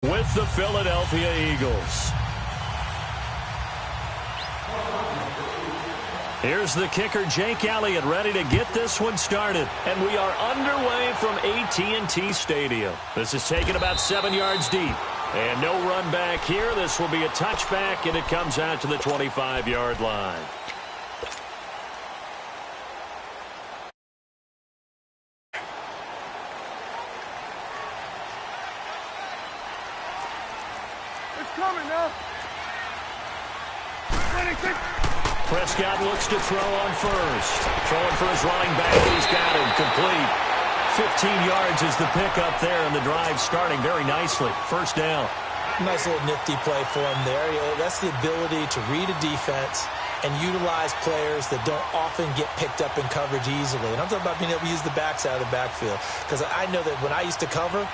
with the Philadelphia Eagles. Here's the kicker, Jake Elliott, ready to get this one started. And we are underway from AT&T Stadium. This is taken about 7 yards deep. And no run back here. This will be a touchback, and it comes out to the 25-yard line. It's coming now. 26. Prescott looks to throw on first. Throwing for his running back. He's got him complete. 15 yards is the pickup there, and the drive starting very nicely. First down. Nice little nifty play for him there. That's the ability to read a defense and utilize players that don't often get picked up in coverage easily. And I'm talking about being able to use the backs out of the backfield. Because I know that when I used to cover,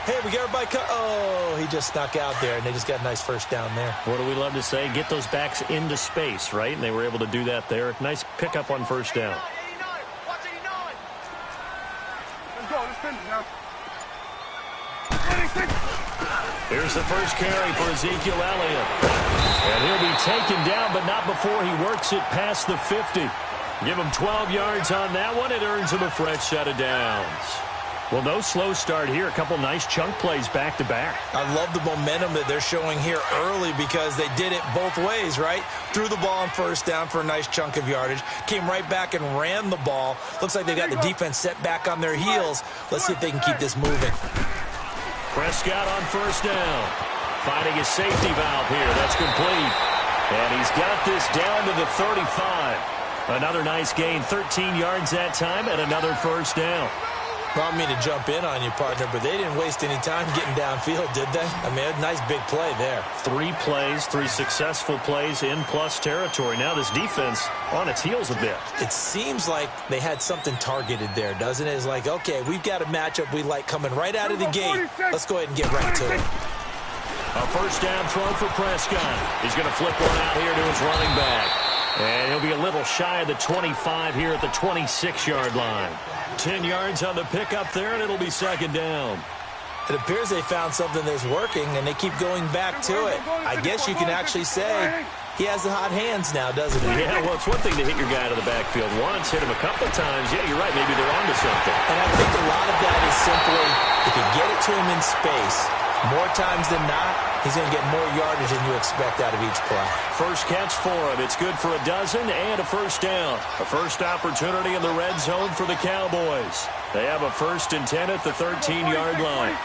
hey, we got everybody oh, he just snuck out there, and they just got a nice first down there. What do we love to say? Get those backs into space, right? And they were able to do that there. Nice pickup on first down. Let's go. Let's finish now. 26. Here's the first carry for Ezekiel Elliott. And he'll be taken down, but not before he works it past the 50. Give him 12 yards on that one. It earns him a fresh set of downs. Well, no slow start here. A couple nice chunk plays back-to-back. I love the momentum that they're showing here early because they did it both ways, right? Threw the ball on first down for a nice chunk of yardage. Came right back and ran the ball. Looks like they got the defense set back on their heels. Let's see if they can keep this moving. Prescott on first down. Finding his safety valve here. That's complete. And he's got this down to the 35. Another nice gain. 13 yards that time and another first down. I don't mean to jump in on you, partner, but they didn't waste any time getting downfield, did they? I mean, a nice big play there. 3 plays, 3 successful plays in plus territory. Now this defense on its heels a bit. It seems like they had something targeted there, doesn't it? It's like, okay, we've got a matchup we like coming right out of the gate. Let's go ahead and get right to it. A first down throw for Prescott. He's going to flip one out here to his running back. And he'll be a little shy of the 25 here at the 26-yard line. 10 yards on the pickup there, and it'll be second down. It appears they found something that's working, and they keep going back to it. I guess you can actually say he has the hot hands now, doesn't he? Yeah, well, it's one thing to hit your guy to the backfield once, hit him a couple of times. Yeah, you're right. Maybe they're onto something. And I think a lot of that is simply if you get it to him in space, more times than not, he's going to get more yardage than you expect out of each play. First catch for him. It's good for a dozen and a first down. A first opportunity in the red zone for the Cowboys. They have a 1st and 10 at the 13-yard line.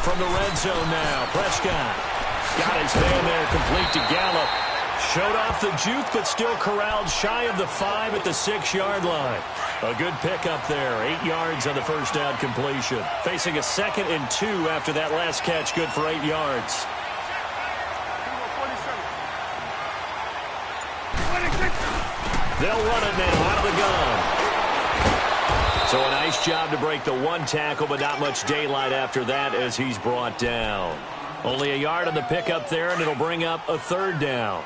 From the red zone now, Prescott got his man there, complete to Gallup. Showed off the juke, but still corralled shy of the 5 at the 6-yard line. A good pickup there, 8 yards on the first down completion. Facing a 2nd and 2 after that last catch, good for 8 yards. They'll run it now out of the gun. So a nice job to break the 1 tackle, but not much daylight after that as he's brought down. Only a yard on the pickup there, and it'll bring up a 3rd down.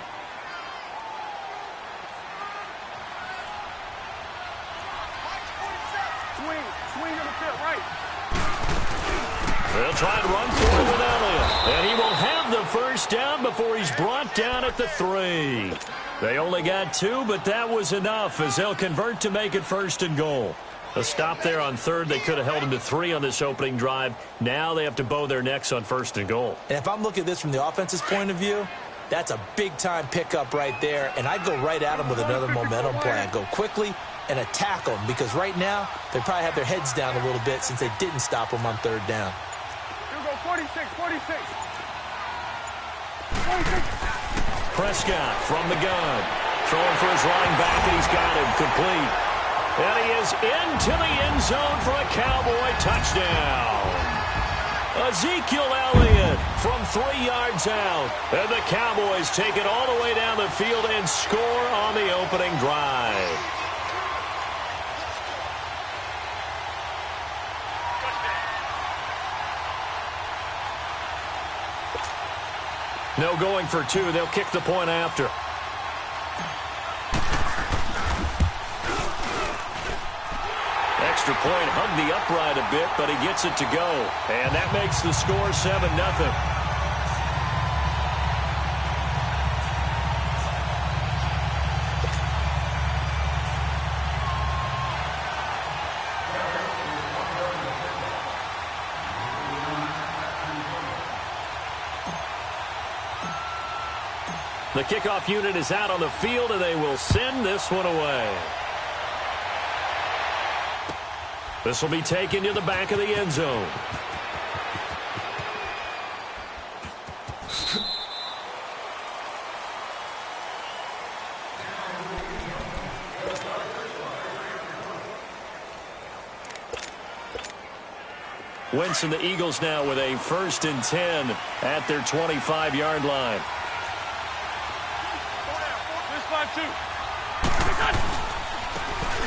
They'll try and run for it with Elliott. And he will have the first down before he's brought down at the 3. They only got 2, but that was enough as they'll convert to make it 1st and goal. A stop there on 3rd. They could have held him to 3 on this opening drive. Now they have to bow their necks on 1st and goal. And if I'm looking at this from the offense's point of view, that's a big-time pickup right there. And I'd go right at him with another momentum play. I'd go quickly and attack them because right now they probably have their heads down a little bit since they didn't stop them on 3rd down. 46. Prescott from the gun. Throwing for his running back, and he's got him complete. And he is into the end zone for a Cowboy touchdown. Ezekiel Elliott from 3 yards out. And the Cowboys take it all the way down the field and score on the opening drive. No going for 2. They'll kick the point after. extra point hugged the upright a bit, but he gets it to go. And that makes the score 7-0. The kickoff unit is out on the field, and they will send this one away. This will be taken to the back of the end zone. Wentz and the Eagles now with a 1st and 10 at their 25-yard line.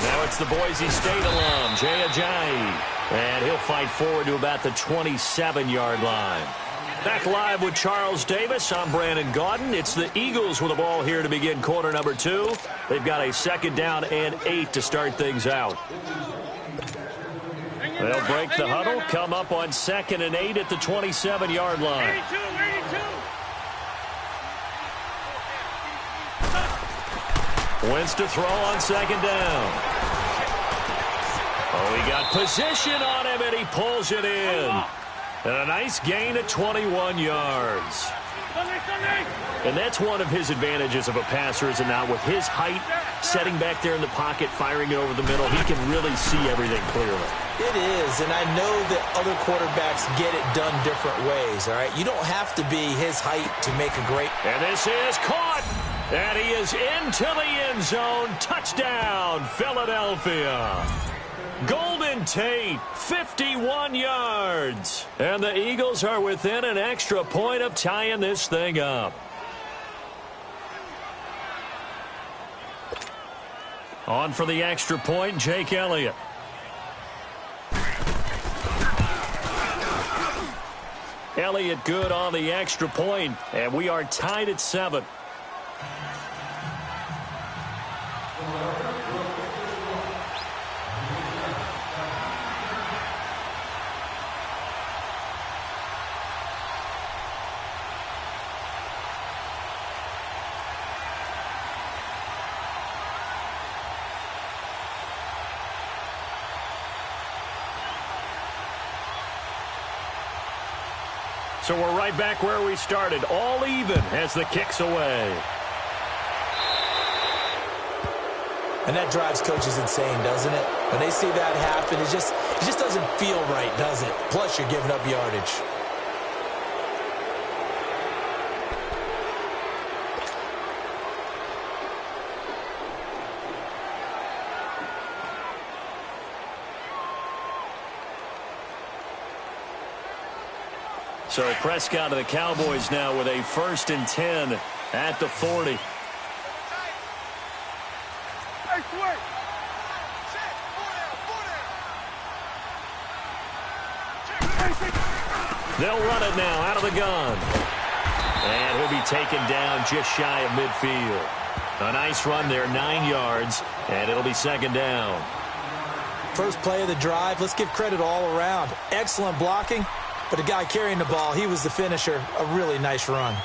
Now it's the Boise State alum, Jay Ajayi. And he'll fight forward to about the 27-yard line. Back live with Charles Davis. I'm Brandon Gaudin. It's the Eagles with the ball here to begin quarter number 2. They've got a 2nd down and 8 to start things out. They'll break the huddle, come up on 2nd and 8 at the 27-yard line. Wentz to throw on 2nd down. Oh, he got position on him, and he pulls it in. And a nice gain at 21 yards. And that's one of his advantages of a passer, is it not? With his height, setting back there in the pocket, firing it over the middle, he can really see everything clearly. It is, and I know that other quarterbacks get it done different ways, all right? You don't have to be his height to make a great... And this is caught, and he is into the end zone. Touchdown, Philadelphia. Golden Tate, 51 yards. And the Eagles are within an extra point of tying this thing up. On for the extra point, Jake Elliott. Elliott good on the extra point, and we are tied at 7. So we're right back where we started, all even as the kick's away. And that drives coaches insane, doesn't it? When they see that happen, it just doesn't feel right, does it? Plus, you're giving up yardage. So Prescott of the Cowboys now with a 1st and 10 at the 40. They'll run it now out of the gun. And he'll be taken down just shy of midfield. A nice run there, 9 yards, and it'll be 2nd down. First play of the drive, let's give credit all around. Excellent blocking. But the guy carrying the ball, he was the finisher. A really nice run.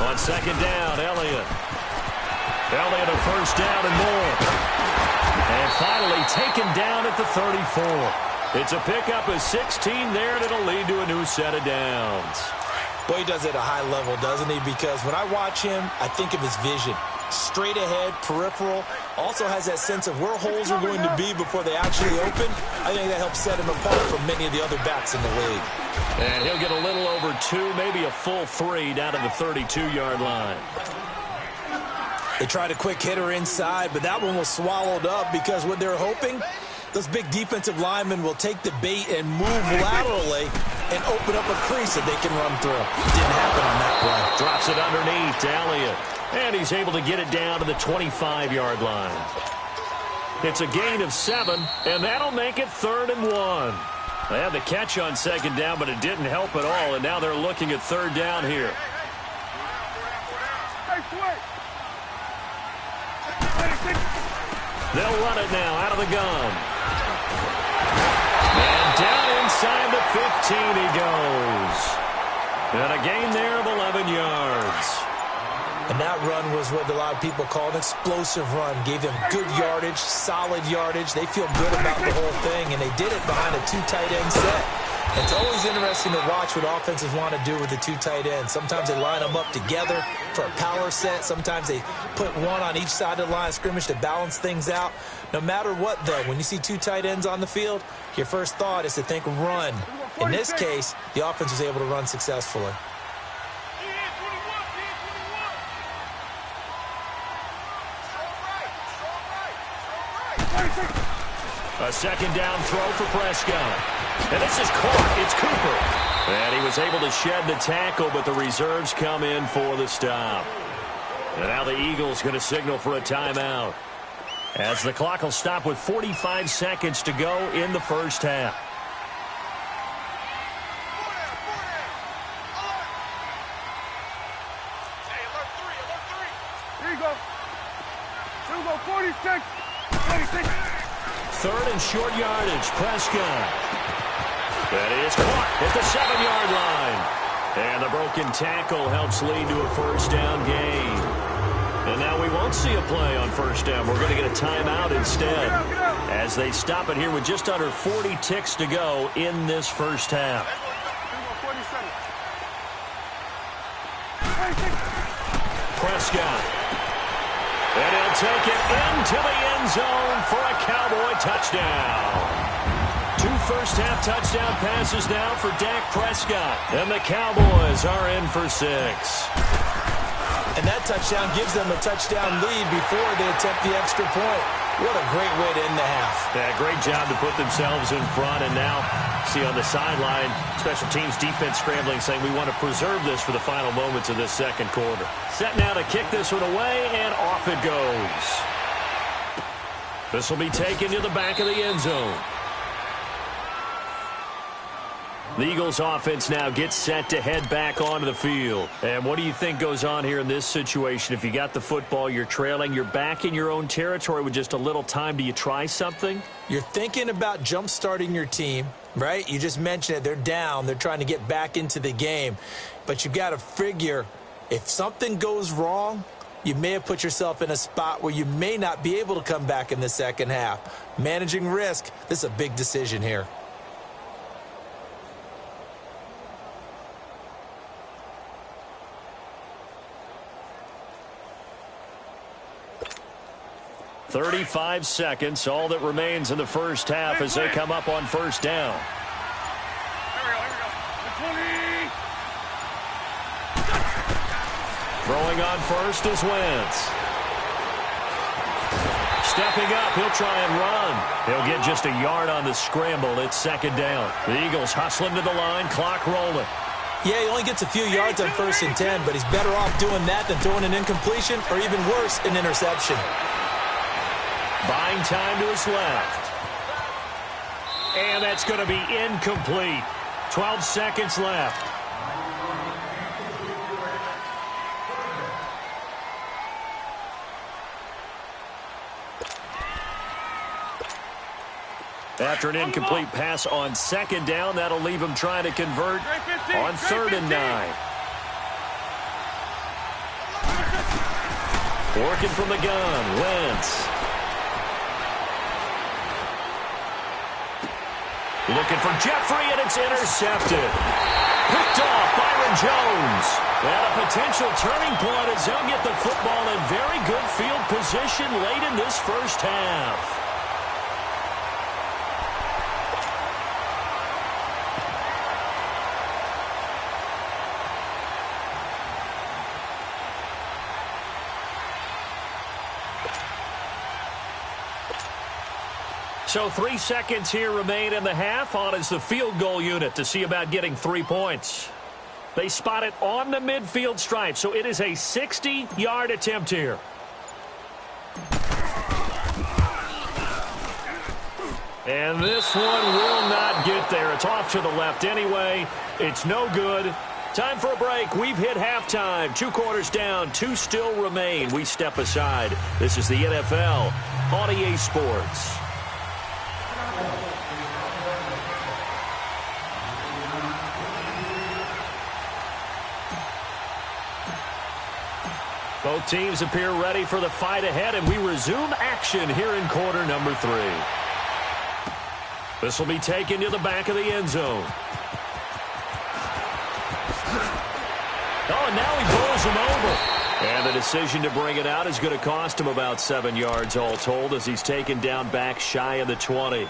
On 2nd down, Elliott. Elliott a 1st down and more. And finally taken down at the 34. It's a pickup of 16 there, and it'll lead to a new set of downs. Boy, he does it at a high level, doesn't he? Because when I watch him, I think of his vision. Straight ahead, peripheral. Also has that sense of where holes are going to be before they actually open. I think that helps set him apart from many of the other backs in the league. And he'll get a little over 2, maybe a full 3 down to the 32-yard line. They tried a quick hitter inside, but that one was swallowed up because what they're hoping, those big defensive linemen will take the bait and move laterally and open up a crease that they can run through. Didn't happen on that play. Drops it underneath to Elliott. And he's able to get it down to the 25-yard line. It's a gain of 7, and that'll make it 3rd and 1. They had the catch on 2nd down, but it didn't help at all, and now they're looking at 3rd down here. They'll run it now out of the gun. And down inside the 15 he goes. And a gain there of 11 yards. And that run was what a lot of people call an explosive run. Gave them good yardage, solid yardage. They feel good about the whole thing, and they did it behind a 2 tight end set. It's always interesting to watch what offenses want to do with the 2 tight ends. Sometimes they line them up together for a power set. Sometimes they put one on each side of the line of scrimmage to balance things out. No matter what, though, when you see 2 tight ends on the field, your first thought is to think run. In this case, the offense was able to run successfully. A 2nd down throw for Prescott. And this is caught. It's Cooper. And he was able to shed the tackle, but the reserves come in for the stop. And now the Eagles going to signal for a timeout, as the clock will stop with 45 seconds to go in the first half. Here you go. Here we go, 46. 46. 3rd and short yardage. Prescott. That is caught at the 7-yard line. And the broken tackle helps lead to a first down gain. And now we won't see a play on first down. We're going to get a timeout instead, as they stop it here with just under 40 ticks to go in this first half. Prescott. And he'll take it into the end zone for a Cowboy touchdown. 2 first-half touchdown passes now for Dak Prescott. And the Cowboys are in for 6. And that touchdown gives them a touchdown lead before they attempt the extra point. What a great way to end the half. Yeah, great job to put themselves in front. And now, see on the sideline, special teams defense scrambling, saying we want to preserve this for the final moments of this second quarter. Set now to kick this one away, and off it goes. This will be taken to the back of the end zone. The Eagles offense now gets set to head back onto the field. And what do you think goes on here in this situation? If you got the football, you're trailing, you're back in your own territory with just a little time. Do you try something? You're thinking about jump-starting your team, right? You just mentioned it. They're down. They're trying to get back into the game. But you got to figure, if something goes wrong, you may have put yourself in a spot where you may not be able to come back in the second half. Managing risk, this is a big decision here. "35 seconds, all that remains in the first half as they come up on first down. Here we go. 20. Throwing on first is Wentz. Stepping up, he'll try and run. He'll get just a yard on the scramble. It's 2nd down. The Eagles hustling to the line, clock rolling. Yeah, he only gets a few yards on 1st and 10, but he's better off doing that than throwing an incompletion, or even worse, an interception. Buying time to his left. And that's going to be incomplete. 12 seconds left. After an incomplete pass on 2nd down, that'll leave him trying to convert on 3rd and 9. Working from the gun, Wentz. Looking for Jeffrey, and it's intercepted. Picked off Byron Jones. And a potential turning point as they'll get the football in very good field position late in this first half. So 3 seconds here remain in the half. On is the field goal unit to see about getting 3 points. They spot it on the midfield stripe, so it is a 60-yard attempt here. And this one will not get there. It's off to the left anyway. It's no good. Time for a break. We've hit halftime. 2 quarters down. 2 still remain. We step aside. This is the NFL on EA Sports. Both teams appear ready for the fight ahead, and we resume action here in quarter number 3. This will be taken to the back of the end zone. Oh, and now he bowls him over. And the decision to bring it out is going to cost him about 7 yards all told as he's taken down back shy of the 20.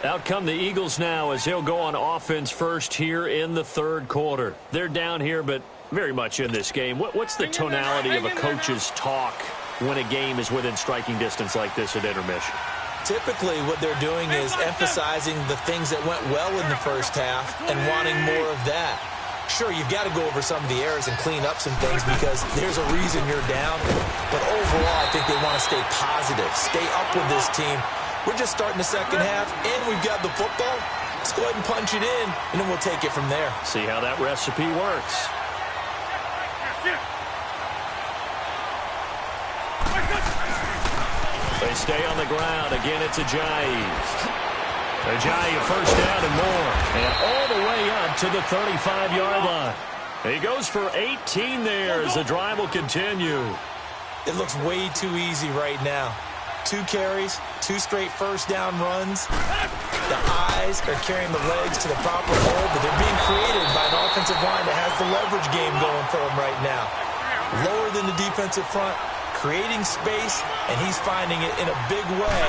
Out come the Eagles now as they'll go on offense first here in the third quarter. They're down here, but very much in this game. What's the tonality of a coach's talk when a game is within striking distance like this at intermission? Typically, what they're doing is emphasizing the things that went well in the first half and wanting more of that. Sure, you've got to go over some of the errors and clean up some things because there's a reason you're down. But overall, I think they want to stay positive, stay up with this team. We're just starting the second half, and we've got the football. Let's go ahead and punch it in, and then we'll take it from there. See how that recipe works. They stay on the ground. Again, it's Ajayi. Ajayi, first down and more. And all the way up to the 35-yard line. He goes for 18 there as the drive will continue. It looks way too easy right now. 2 carries, 2 straight first down runs. The eyes are carrying the legs to the proper hole, but they're being created by an offensive line that has the leverage game going for them right now. Lower than the defensive front, creating space, and he's finding it in a big way.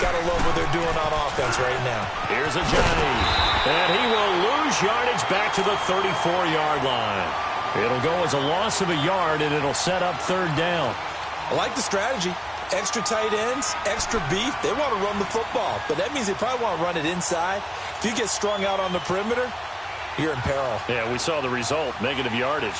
Gotta love what they're doing on offense right now. Here's Ajayi, and he will lose yardage back to the 34-yard line. It'll go as a loss of a yard, and it'll set up third down. I like the strategy. Extra tight ends, extra beef. They want to run the football, but that means they probably want to run it inside. If you get strung out on the perimeter, you're in peril. Yeah, we saw the result, negative yardage.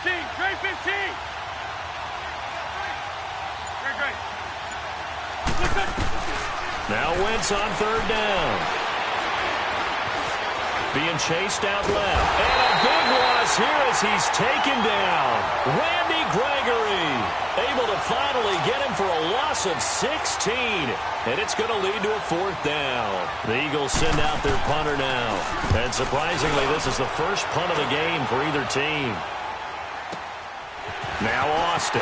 Trey 15. Great. Now Wentz on third down. Being chased out left. And a big loss here as he's taken down. Randy Gregory able to finally get him for a loss of 16. And it's going to lead to a fourth down. The Eagles send out their punter now. And surprisingly, this is the first punt of the game for either team. Now Austin.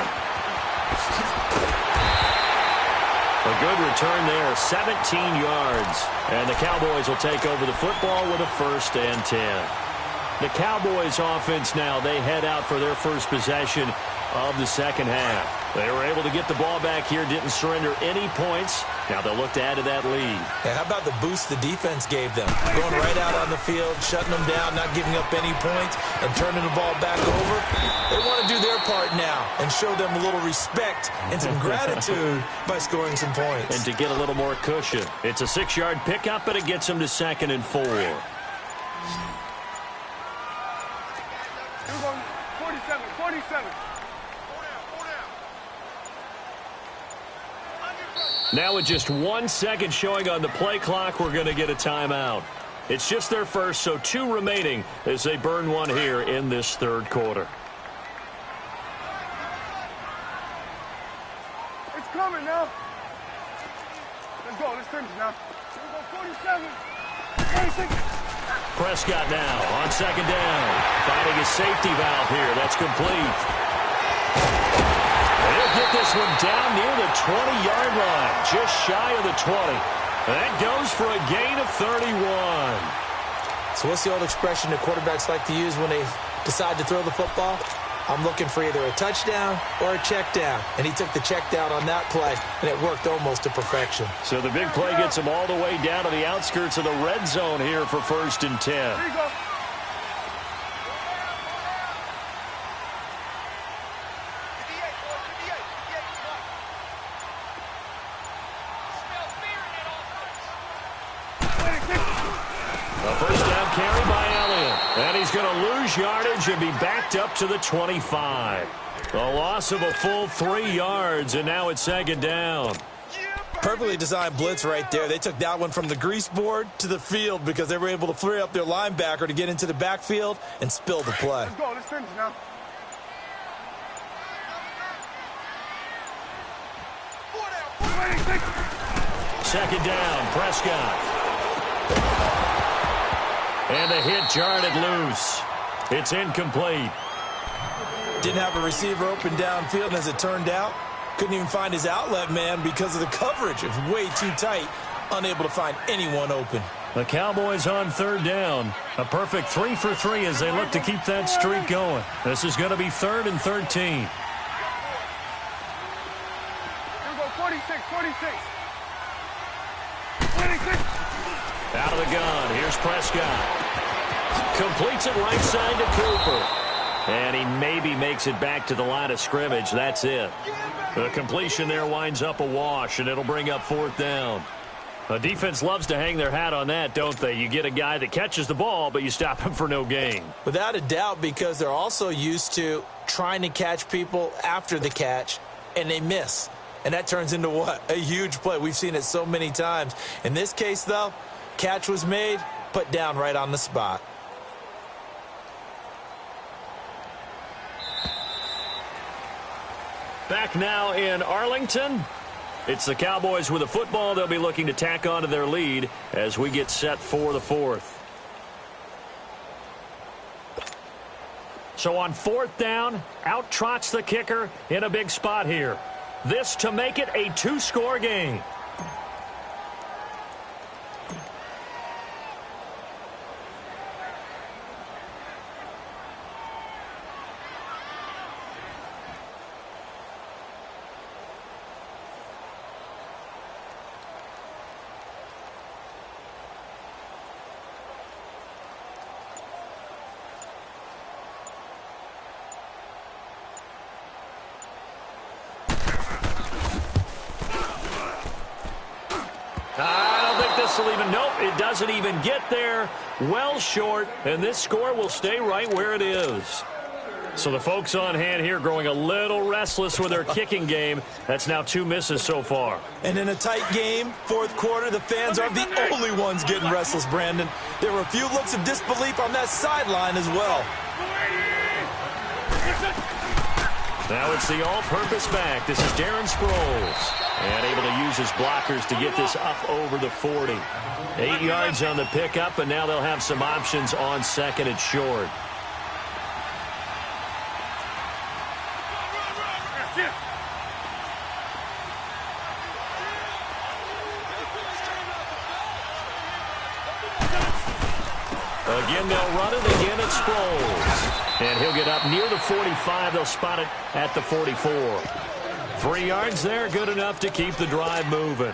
A good return there, 17 yards. And the Cowboys will take over the football with a 1st and 10. The Cowboys offense now, they head out for their first possession of the second half. They were able to get the ball back here, didn't surrender any points. Now they'll look to add to that lead. And how about the boost the defense gave them? Going right out on the field, shutting them down, not giving up any points, and turning the ball back over. They want to do their part now and show them a little respect and some gratitude by scoring some points. And to get a little more cushion. It's a 6-yard pickup, but it gets them to 2nd and 4. 47. Now with just 1 second showing on the play clock, we're going to get a timeout. It's just their first, so 2 remaining as they burn one here in this third quarter. It's coming now. Let's go. Let's finish now. Here we go. 47. 26. Prescott now on second down. Finding a safety valve here. That's complete. He'll get this one down near the 20-yard line, just shy of the 20. That goes for a gain of 31. So what's the old expression that quarterbacks like to use when they decide to throw the football? I'm looking for either a touchdown or a check down. And he took the check down on that play, and it worked almost to perfection. So the big play gets him all the way down to the outskirts of the red zone here for 1st and 10. Here you go. A first down carry by He's going to lose yardage and be backed up to the 25. A loss of a full 3 yards, and now it's second down. Perfectly designed blitz right there. They took that one from the grease board to the field because they were able to free up their linebacker to get into the backfield and spill the play. Let's go. Let's finish now. Second down, Prescott. And the hit jarred it loose. It's incomplete. Didn't have a receiver open downfield, and as it turned out, couldn't even find his outlet man because of the coverage. It was way too tight, unable to find anyone open. The Cowboys on third down. A perfect 3 for 3 as they look to keep that streak going. This is going to be 3rd and 13. Here we go, 46, 46. 26. Out of the gun. Here's Prescott. Completes it right side to Cooper. And he maybe makes it back to the line of scrimmage. That's it. The completion there winds up a wash, and it'll bring up 4th down. The defense loves to hang their hat on that, don't they? You get a guy that catches the ball, but you stop him for no gain. Without a doubt, because they're also used to trying to catch people after the catch, and they miss. And that turns into what? A huge play. We've seen it so many times. In this case, though, catch was made, put down right on the spot. Back now in Arlington. It's the Cowboys with the football. They'll be looking to tack on to their lead as we get set for the 4th. So on 4th down, out trots the kicker in a big spot here. This to make it a 2-score game. Nope, it doesn't even get there. Well short, and this score will stay right where it is. So the folks on hand here growing a little restless with their kicking game. That's now 2 misses so far. And in a tight game, 4th quarter, the fans aren't the only ones getting restless, Brandon. There were a few looks of disbelief on that sideline as well. Now it's the all-purpose back. This is Darren Sproles. And able to use his blockers to get this up over the 40. 8 yards on the pickup, and now they'll have some options on 2nd and short. Again, they'll run it. Again, it's Sproles. And he'll get up near the 45. They'll spot it at the 44. 3 yards there, good enough to keep the drive moving.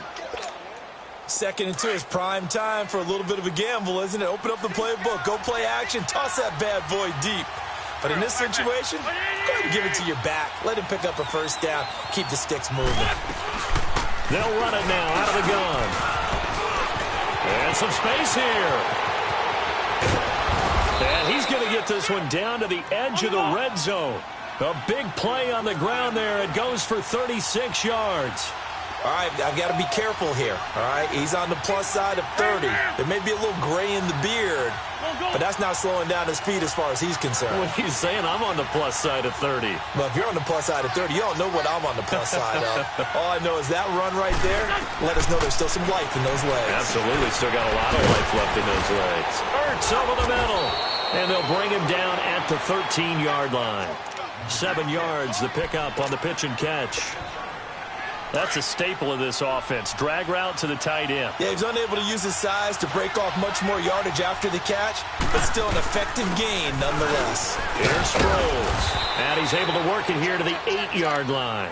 2nd and 2 is prime time for a little bit of a gamble, isn't it? Open up the playbook, go play action, toss that bad boy deep. But in this situation, go ahead and give it to your back. Let him pick up a 1st down, keep the sticks moving. They'll run it now out of the gun. And some space here. And he's going to get this one down to the edge of the red zone. A big play on the ground there. It goes for 36 yards. All right, I've got to be careful here. All right, he's on the plus side of 30. There may be a little gray in the beard, but that's not slowing down his speed as far as he's concerned. What he's saying, I'm on the plus side of 30. Well, if you're on the plus side of 30, you don't know what I'm on the plus side of. All I know is that run right there let us know there's still some life in those legs. Absolutely, still got a lot of life left in those legs. Ertz over the middle, and they'll bring him down at the 13-yard line. 7 yards, the pickup on the pitch and catch. That's a staple of this offense. Drag route to the tight end. Yeah, he's unable to use his size to break off much more yardage after the catch, but still an effective gain nonetheless. Here's Sproles. And he's able to work it here to the 8-yard line.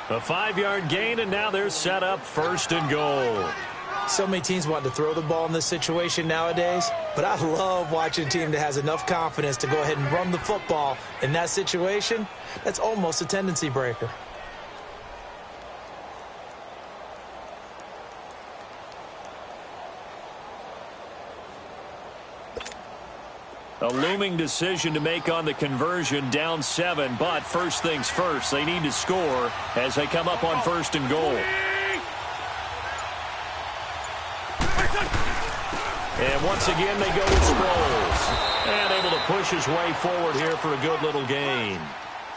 A 5-yard gain, and now they're set up 1st and goal. So many teams want to throw the ball in this situation nowadays, but I love watching a team that has enough confidence to go ahead and run the football in that situation. That's almost a tendency breaker. A looming decision to make on the conversion, down 7, but first things first, they need to score as they come up on 1st and goal. And once again, they go with Sproles. And able to push his way forward here for a good little gain.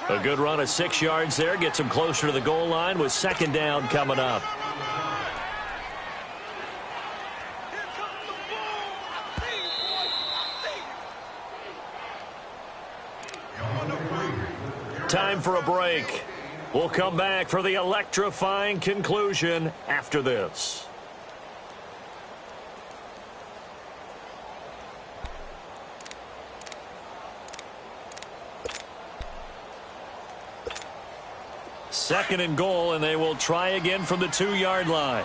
A good run of 6 yards there, gets him closer to the goal line with 2nd down coming up. Time for a break. We'll come back for the electrifying conclusion after this. Second and goal, and they will try again from the 2-yard line.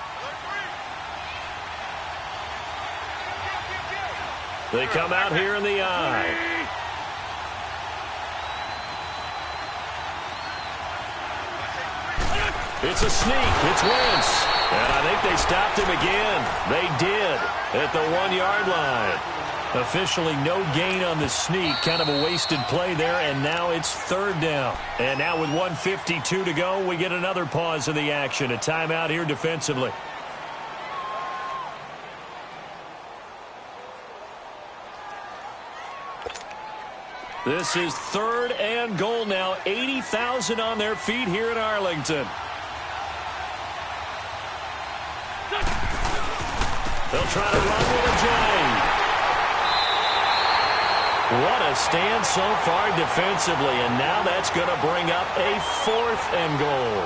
They come out here in the eye. It's a sneak. It's Wentz. And I think they stopped him again. They did at the 1-yard line. Officially no gain on the sneak. Kind of a wasted play there, and now it's 3rd down. And now with 1:52 to go, we get another pause in the action. A timeout here defensively. This is 3rd and goal now. 80,000 on their feet here in Arlington. They'll try to run with a J. What a stand so far defensively, and now that's going to bring up a 4th and goal.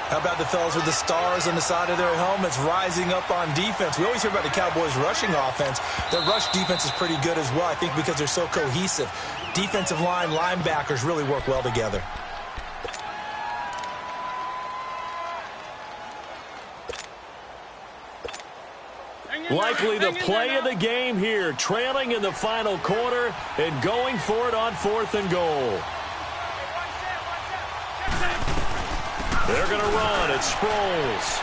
How about the fellas with the stars on the side of their helmets rising up on defense? We always hear about the Cowboys' rushing offense. Their rush defense is pretty good as well, I think, because they're so cohesive. Defensive line, linebackers really work well together. Likely the play of the game here, trailing in the final quarter and going for it on 4th and goal. They're going to run. It's Sproles.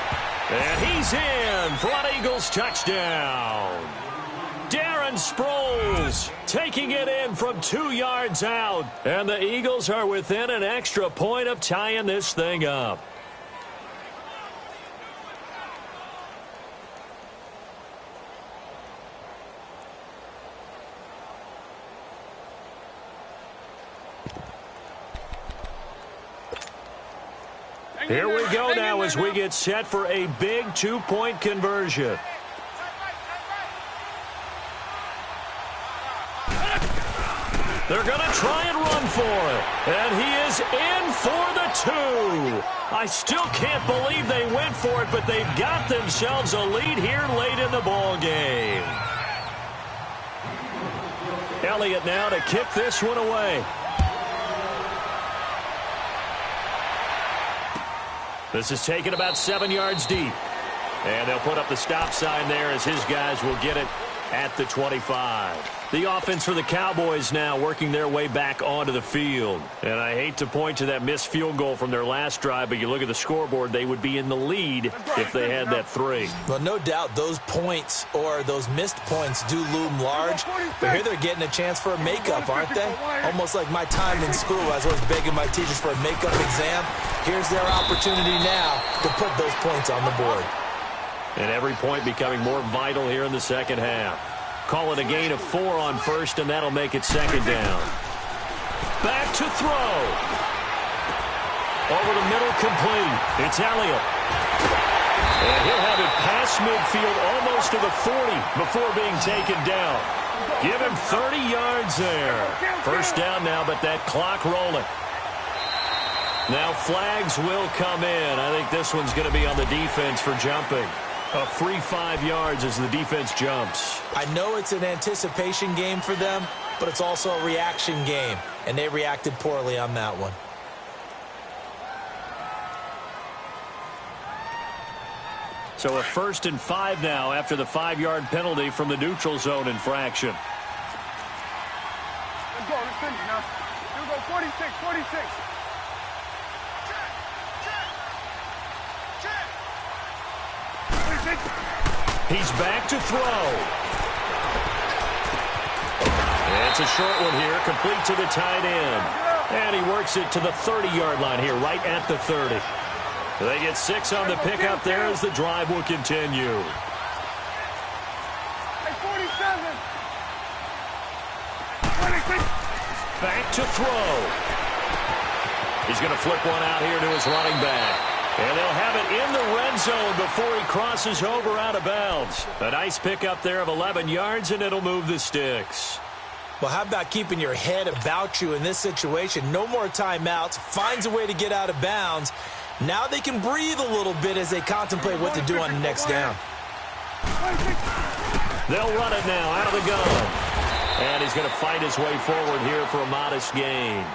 And he's in for an Eagles touchdown. Darren Sproles taking it in from 2 yards out. And the Eagles are within an extra point of tying this thing up. Here we go now as we get set for a big 2-point conversion. They're going to try and run for it. And he is in for the 2. I still can't believe they went for it, but they've got themselves a lead here late in the ball game. Elliott now to kick this one away. This is taken about 7 yards deep. And they'll put up the stop sign there as his guys will get it at the 25. The offense for the Cowboys now working their way back onto the field. And I hate to point to that missed field goal from their last drive, but you look at the scoreboard, they would be in the lead if they had that 3. Well, no doubt those points or those missed points do loom large. But here they're getting a chance for a makeup, aren't they? Almost like my time in school. I was always begging my teachers for a makeup exam. Here's their opportunity now to put those points on the board. And every point becoming more vital here in the second half. Call it a gain of 4 on 1st, and that'll make it 2nd down. Back to throw. Over the middle, complete. It's Elliott. And he'll have it past midfield almost to the 40 before being taken down. Give him 30 yards there. 1st down now, but that clock rolling. Now flags will come in. I think this one's going to be on the defense for jumping. A free 5 yards as the defense jumps. I know it's an anticipation game for them, but it's also a reaction game, and they reacted poorly on that one. So a 1st and 5 now after the 5-yard penalty from the neutral zone infraction. Let's go. Let's finish now. Here we go. 46, 46. He's back to throw. It's a short one here, complete to the tight end. And he works it to the 30-yard line here, right at the 30. They get 6 on the pickup there as the drive will continue. Hey, 47. 26. Back to throw. He's going to flip one out here to his running back. And they'll have it in the red zone before he crosses over out of bounds. A nice pickup there of 11 yards, and it'll move the sticks. Well, how about keeping your head about you in this situation? No more timeouts. Finds a way to get out of bounds. Now they can breathe a little bit as they contemplate what to do on the next down. They'll run it now out of the gun. And he's going to fight his way forward here for a modest gain.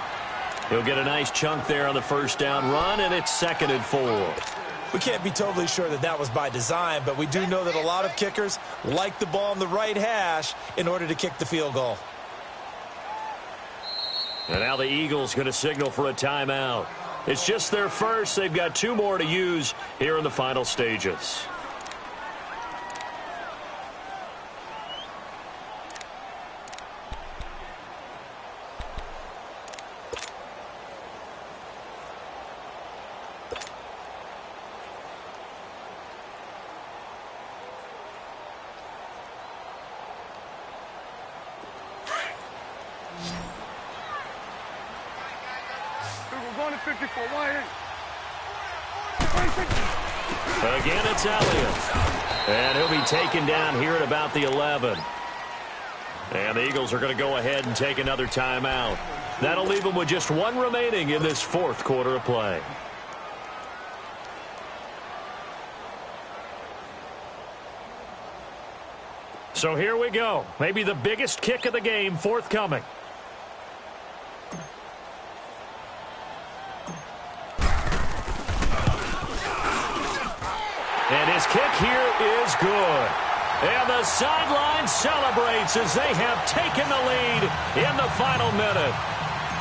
He'll get a nice chunk there on the first down run, and it's 2nd and 4. We can't be totally sure that that was by design, but we do know that a lot of kickers like the ball on the right hash in order to kick the field goal. And now the Eagles going to signal for a timeout. It's just their first. They've got 2 more to use here in the final stages. Going to 54. Wide Again, it's Elliott. And he'll be taken down here at about the 11. And the Eagles are going to go ahead and take another timeout. That'll leave them with just 1 remaining in this 4th quarter of play. So here we go. Maybe the biggest kick of the game forthcoming. And his kick here is good. And the sideline celebrates as they have taken the lead in the final minute.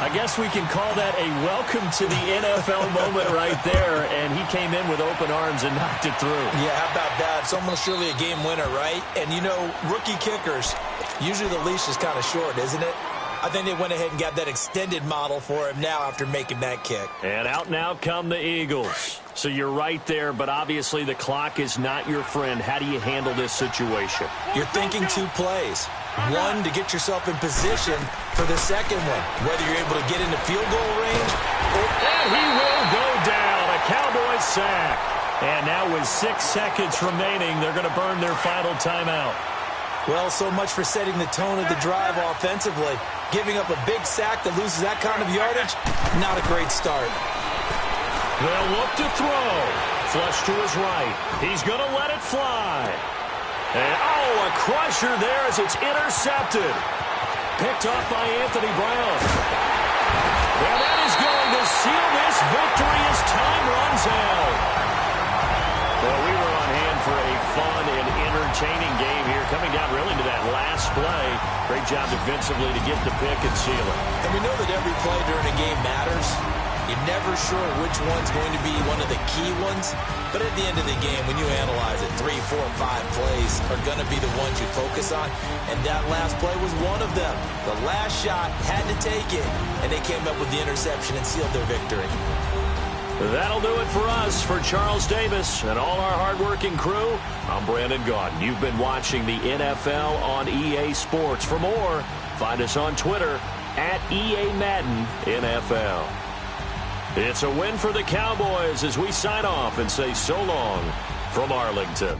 I guess we can call that a welcome to the NFL moment right there. And he came in with open arms and knocked it through. Yeah, how about that? It's almost surely a game winner, right? And, you know, rookie kickers, usually the leash is kind of short, isn't it? I think they went ahead and got that extended model for him now after making that kick. And out now come the Eagles. So you're right there, but obviously the clock is not your friend. How do you handle this situation? You're thinking 2 plays. 1, to get yourself in position for the second one, whether you're able to get into field goal range. And he will go down. A Cowboy sack. And now with 6 seconds remaining, they're going to burn their final timeout. Well, so much for setting the tone of the drive offensively. Giving up a big sack that loses that kind of yardage, not a great start. They'll look to throw. Flush to his right. He's going to let it fly. And, a crusher there as it's intercepted. Picked off by Anthony Brown. And that is going to seal this victory as time runs out. Well, we were on hand for a fun and entertaining game here, coming down really to that last play. Great job defensively to get the pick and seal it. And we know that every play during a game matters. You're never sure which one's going to be one of the key ones. But at the end of the game, when you analyze it, 3, 4, 5 plays are going to be the ones you focus on. And that last play was one of them. The last shot had to take it. And they came up with the interception and sealed their victory. That'll do it for us. For Charles Davis and all our hardworking crew, I'm Brandon Gaudin. You've been watching the NFL on EA Sports. For more, find us on Twitter at EA Madden NFL. It's a win for the Cowboys as we sign off and say so long from Arlington.